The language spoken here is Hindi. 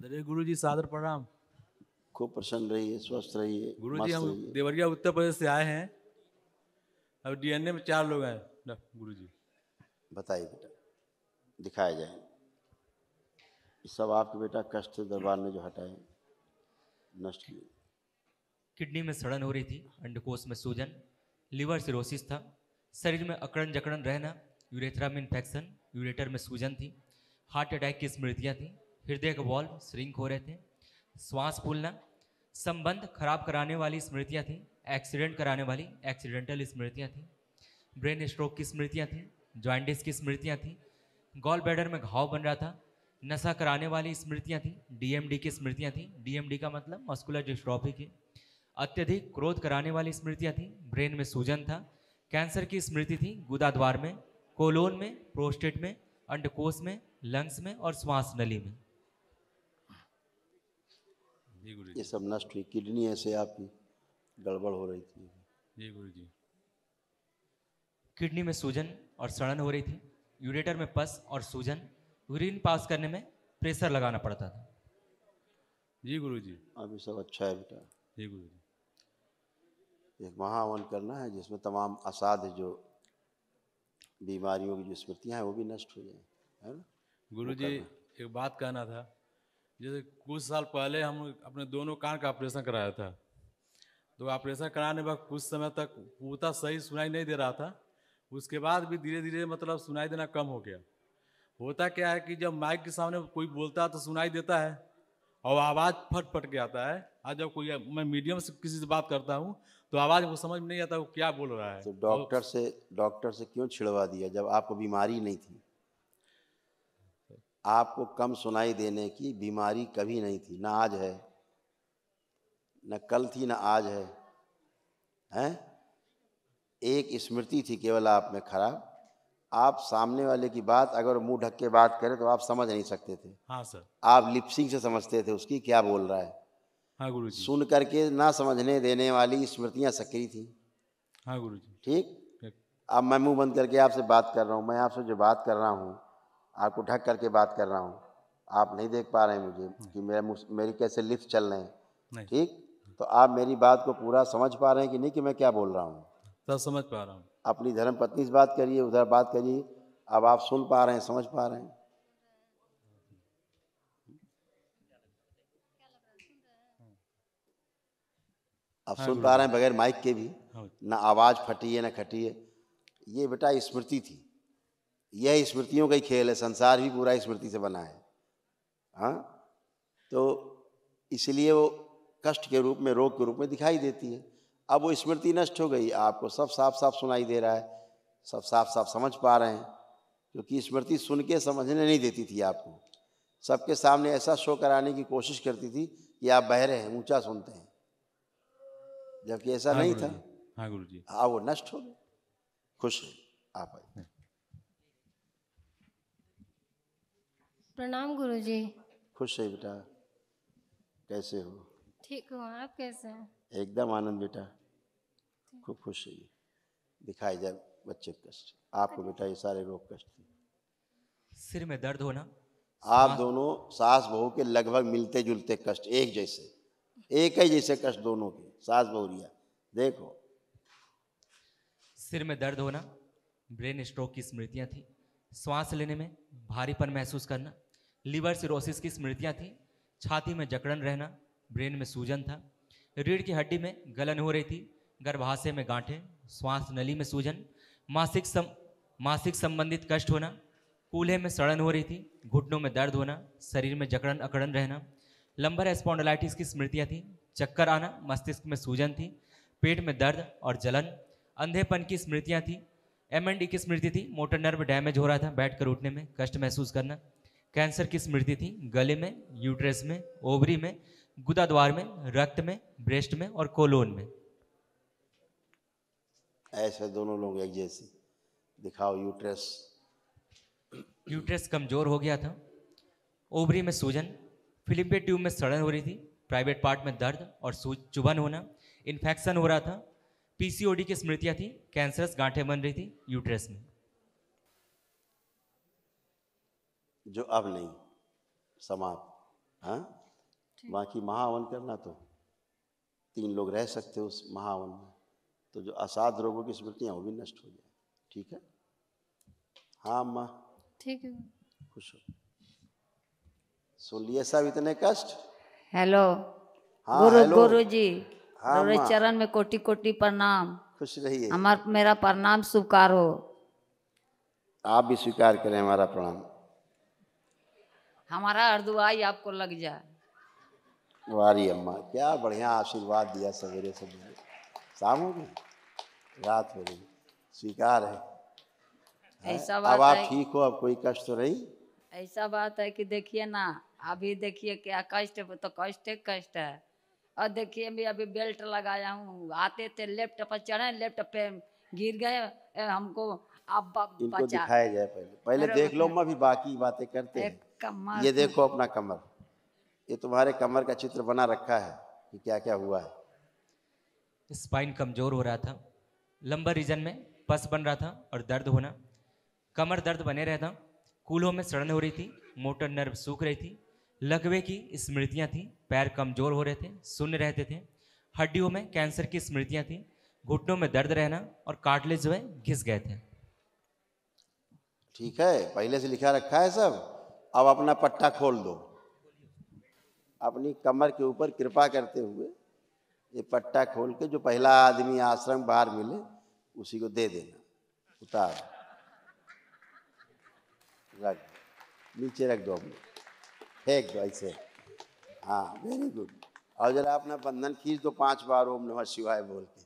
आदरणीय गुरु जी, सादर प्रणाम। खूब प्रसन्न रहिए, स्वस्थ रहिए, गुरु जी, मस्त हम रहिए। देवरिया उत्तर प्रदेश से आए हैं। अब डीएनए में 4 लोग हैं गुरु जी। बताइए बेटा, दिखाया जाए। ये सब आपके बेटा कष्ट थे दरबार में जो हटाए, नष्ट किए। किडनी में सड़न हो रही थी, अंडकोश में सूजन, लिवर सिरोसिस था, शरीर में अकड़न जकड़न रहना, यूरेथ्रा में इन्फेक्शन, यूरेटर में सूजन थी, हार्ट अटैक की स्मृतियाँ थी, हृदय के वॉल्व श्रिंक हो रहे थे, श्वास फूलना, संबंध खराब कराने वाली स्मृतियाँ थी, एक्सीडेंट कराने वाली एक्सीडेंटल स्मृतियाँ थी, ब्रेन स्ट्रोक की स्मृतियाँ थी, जॉइंटिस की स्मृतियाँ थी, गॉल ब्लैडर में घाव बन रहा था, नशा कराने वाली स्मृतियाँ थी, डीएमडी की स्मृतियाँ थी, डीएमडी का मतलब मस्कुलर डिस्ट्रॉफी की, अत्यधिक क्रोध कराने वाली स्मृतियाँ थी, ब्रेन में सूजन था, कैंसर की स्मृति थी, गुदाद्वार में, कोलोन में, प्रोस्टेट में, अंडकोश में, लंग्स में और श्वास नली में। जी गुरु ये जी। सब नष्ट हुई। किडनी ऐसे आपकी गड़बड़ हो रही थी। जी गुरु जी। किडनी में सूजन और सड़न हो रही थी, यूरेटर में पस और सूजन, यूरिन पास करने में प्रेशर लगाना पड़ता था। जी गुरु जी। अभी सब अच्छा है बेटा। जी गुरु जी। एक महावन करना है जिसमें तमाम असाध्य जो बीमारियों की जो स्मृतियाँ हैं वो भी नष्ट हो जाए, है ना। गुरु जी, एक बात कहना था। जैसे कुछ साल पहले हम अपने दोनों कान का ऑपरेशन कराया था, तो ऑपरेशन कराने के बाद कुछ समय तक पूरा सही सुनाई नहीं दे रहा था। उसके बाद भी धीरे धीरे मतलब सुनाई देना कम हो गया। होता क्या है कि जब माइक के सामने कोई बोलता है तो सुनाई देता है और आवाज़ फट फट के आता है। आज जब कोई मैं मीडियम से किसी से बात करता हूँ तो आवाज़ को समझ में नहीं आता वो क्या बोल रहा है। तो डॉक्टर से क्यों छिड़वा दिया जब आपको बीमारी नहीं थी। आपको कम सुनाई देने की बीमारी कभी नहीं थी, ना आज है, न कल थी, न आज है, हैं? एक स्मृति थी केवल आप में खराब। आप सामने वाले की बात अगर मुंह ढक के बात करें तो आप समझ नहीं सकते थे। हाँ सर। आप लिपसिंग से समझते थे उसकी क्या बोल रहा है। हाँ गुरु जी। सुन करके ना समझने देने वाली स्मृतियाँ सक्रिय थी। हाँ गुरु जी। ठीक। अब मैं मुंह बंद करके आपसे बात कर रहा हूँ, मैं आपसे जो बात कर रहा हूँ आपको ढक करके बात कर रहा हूँ, आप नहीं देख पा रहे हैं मुझे कि मेरी कैसे लिप्स चल रहे हैं। ठीक। तो आप मेरी बात को पूरा समझ पा रहे हैं कि नहीं कि मैं क्या बोल रहा हूँ। सब समझ पा रहा हूँ। अपनी धर्म पत्नी से बात करिए, उधर बात करिए। अब आप सुन पा रहे हैं, समझ पा रहे हैं। आप सुन पा रहे हैं बगैर माइक के भी, ना आवाज़ फटी है ना खटी है। ये बेटा स्मृति थी। यह स्मृतियों का ही खेल है, संसार भी पूरा स्मृति से बना है। हाँ, तो इसलिए वो कष्ट के रूप में, रोग के रूप में दिखाई देती है। अब वो स्मृति नष्ट हो गई, आपको सब साफ साफ सुनाई दे रहा है, सब साफ साफ समझ पा रहे हैं। क्योंकि स्मृति सुन के समझने नहीं देती थी आपको, सबके सामने ऐसा शो कराने की कोशिश करती थी कि आप बहरे हैं, ऊंचा सुनते हैं, जबकि ऐसा नहीं था। हाँ गुरु जी। हाँ, वो नष्ट हो गए। खुश है आप आए। प्रणाम गुरु जी। खुश है बेटा, कैसे हो? ठीक हूँ, आप कैसे हैं? एकदम आनंद बेटा, खूब खुश है। दिखाई जाए बच्चे का कष्ट। आपको बेटा ये सारे रोग कष्ट थे। सिर में दर्द होना। आप दोनों सास बहू के लगभग मिलते जुलते कष्ट, एक जैसे, एक ही जैसे कष्ट दोनों के, सास बहुरिया। देखो, सिर में दर्द होना, ब्रेन स्ट्रोक की स्मृतियाँ थी, श्वास लेने में भारीपन महसूस करना, लिवर सिरोसिस की स्मृतियाँ थी, छाती में जकड़न रहना, ब्रेन में सूजन था, रीढ़ की हड्डी में गलन हो रही थी, गर्भाशय में गांठें, श्वास नली में सूजन, मासिक संबंधित कष्ट होना, कूल्हे में सड़न हो रही थी, घुटनों में दर्द होना, शरीर में जकड़न अकड़न रहना, लंबर स्पॉन्डिलाइटिस की स्मृतियाँ थी, चक्कर आना, मस्तिष्क में सूजन थी, पेट में दर्द और जलन, अंधेपन की स्मृतियाँ थी, एमएनडी की स्मृति थी, मोटर नर्व डैमेज हो रहा था, बैठकर उठने में कष्ट महसूस करना, कैंसर की स्मृति थी, गले में, यूट्रस में, ओवरी में, गुदाद्वार में, रक्त में, ब्रेस्ट में और कोलोन में। ऐसे दोनों लोग एक जैसे। दिखाओ यूट्रस। यूट्रस कमजोर हो गया था, ओवरी में सूजन, फिलिपियन ट्यूब में सड़न हो रही थी, प्राइवेट पार्ट में दर्द और चुभन होना, इन्फेक्शन हो रहा था, पीसीओडी की स्मृतियां थी, कैंसरस गांठें बन रही थी यूट्रस में, जो अब नहीं, समाप्त। हाँ, बाकी महावन करना तो 3 लोग रह सकते हो उस महावन में, तो जो असाध रोगों की स्मृतियाँ वो भी नष्ट हो जाए। ठीक है? हाँ अम्मा, ठीक है। खुश हो। सुन लिए सब इतने कष्ट? हेलो। हाँ हेलो। गुरु जी, हाँ रौरे अम्मा, चरण में कोटि कोटि प्रणाम। खुश रहिए। मेरा प्रणाम स्वीकार हो। आप भी स्वीकार करें हमारा प्रणाम। हमारा अर्दुआई आपको लग जाए। वारी अम्मा, क्या बढ़िया आशीर्वाद दिया सवेरे सवेरे। शाम हो गई, रात हो गई, स्वीकार है। ऐसा अब बात आप है, ठीक हो, अब कोई कष्ट तो नहीं? ऐसा बात है कि देखिए ना, अभी देखिए क्या कष्ट है, तो कष्ट है। और देखिए मैं अभी बेल्ट लगाया हूँ, आते थे लेफ्ट पर चढ़े, लेफ्ट पे गिर गए, हमको अब इनको बचा। दिखाया जाए पहले देख लो अम्मा, फिर बाकी बातें करते हैं। कमर ये देखो अपना कमर, ये तुम्हारे कमर का चित्र बना रखा है कि क्या क्या हुआ है। स्पाइन कमजोर हो रहा था, लंबर रीजन में पस बन रहा था और दर्द होना, कमर दर्द बने रहता, कूल्हों में सड़न हो रही थी, मोटर नर्व सूख रही थी, लकवे की स्मृतियां थी, पैर कमजोर हो रहे थे, शून्य रहते थे, हड्डियों में कैंसर की स्मृतियां थी, घुटनों में दर्द रहना और कार्टिलेज जो है घिस गए थे। ठीक है, पहले से लिखा रखा है सब। अब अपना पट्टा खोल दो, अपनी कमर के ऊपर कृपा करते हुए ये पट्टा खोल के जो पहला आदमी आश्रम बाहर मिले उसी को दे देना। उतार, रख, नीचे रख दो, अपने फेंक दो ऐसे। हाँ वेरी गुड। और जरा अपना बंधन खींच दो 5 बार ओम नमः शिवाय बोल के।